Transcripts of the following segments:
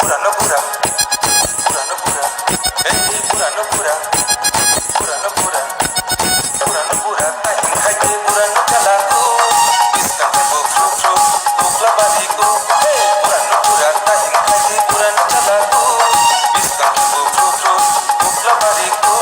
পুরানো পুরা পুরানো পুরা এই পুরানো পুরা পুরানো পুরা পুরানো পুরা টাইম খাইতে পুরানো চালাকো ডিসকাউন্টে বুফ্রু ফ্রু বুকলা বাড়িকো এই পুরানো পুরা টাইম খাইতে পুরানো চালাকো ডিসকাউন্টে বুফ্রু ফ্রু বুকলা বাড়িকো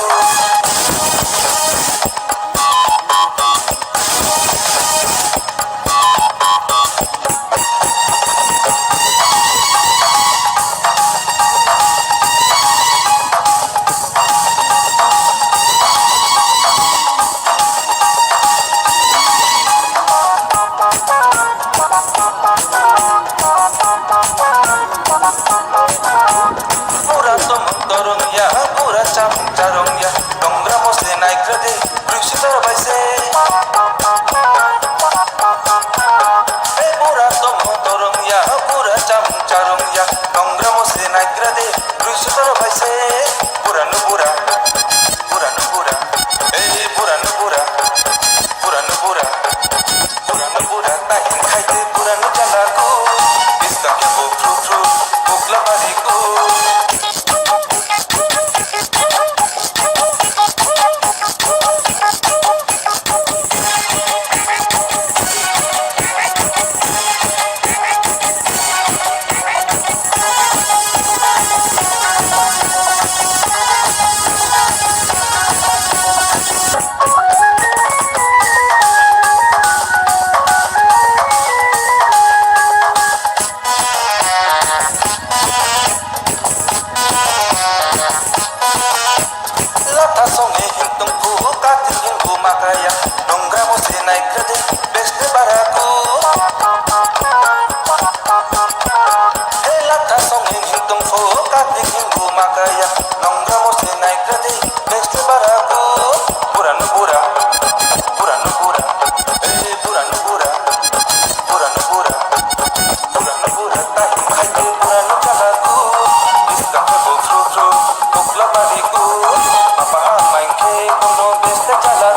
Dorongya, pura cam carongya, dongra mosle naik rade, bruksi terbaise. Hey pura tomo dorongya, pura cam carongya, dongra mosle naik rade, bruksi terbaise. Pura nubura, pura nubura, hey pura nubura, pura nubura, pura nubura, tahin khaite pura nujalako, biska ke bo fru fru, bukla bariko. Makaya, dongra mosle naik rade, beste baraku. Hey lata songin hintung fo, kating hinggu makaya, dongra mosle naik rade, beste baraku. Pura nubura, pura nubura, hey pura nubura, pura nubura, pura nubura, tahin khaite pura nujalaku. Iska hebo fru fru, bukla bariku. Apa main ke kono beste jala.